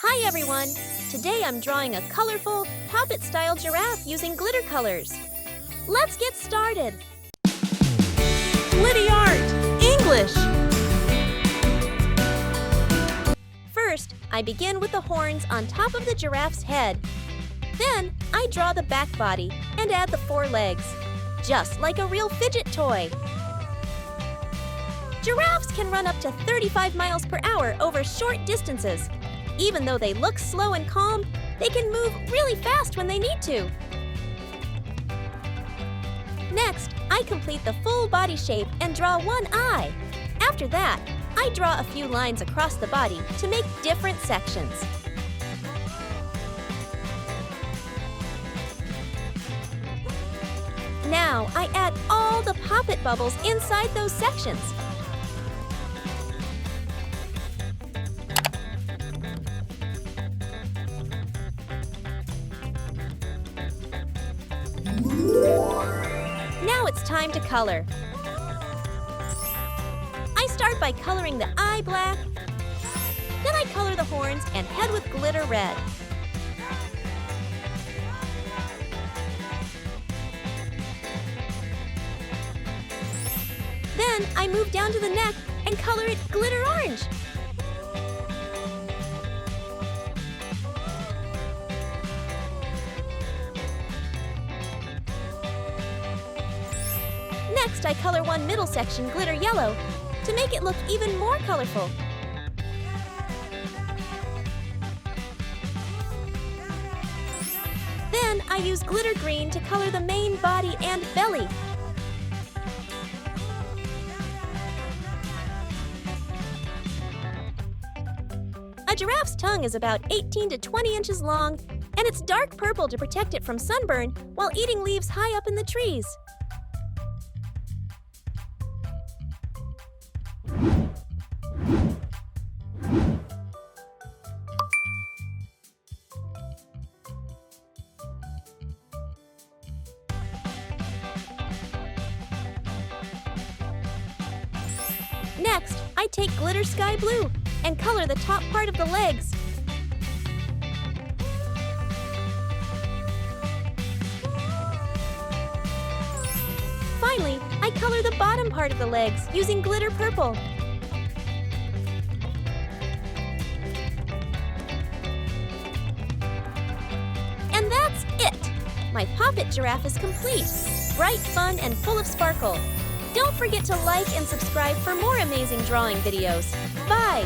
Hi everyone! Today I'm drawing a colorful, popit-style giraffe using glitter colors. Let's get started! Glittyartenglish! First, I begin with the horns on top of the giraffe's head. Then, I draw the back body and add the 4 legs, just like a real fidget toy. Giraffes can run up to 35 miles per hour over short distances. Even though they look slow and calm, they can move really fast when they need to. Next, I complete the full body shape and draw one eye. After that, I draw a few lines across the body to make different sections. Now, I add all the popit bubbles inside those sections. Now it's time to color. I start by coloring the eye black. Then I color the horns and head with glitter red. Then I move down to the neck and color it glitter orange. Next, I color one middle section glitter yellow to make it look even more colorful. Then, I use glitter green to color the main body and belly. A giraffe's tongue is about 18 to 20 inches long, and it's dark purple to protect it from sunburn while eating leaves high up in the trees. Next, I take glitter sky blue and color the top part of the legs. Finally, I color the bottom part of the legs using glitter purple. And that's it! My popit giraffe is complete, bright, fun, and full of sparkle. Don't forget to like and subscribe for more amazing drawing videos. Bye!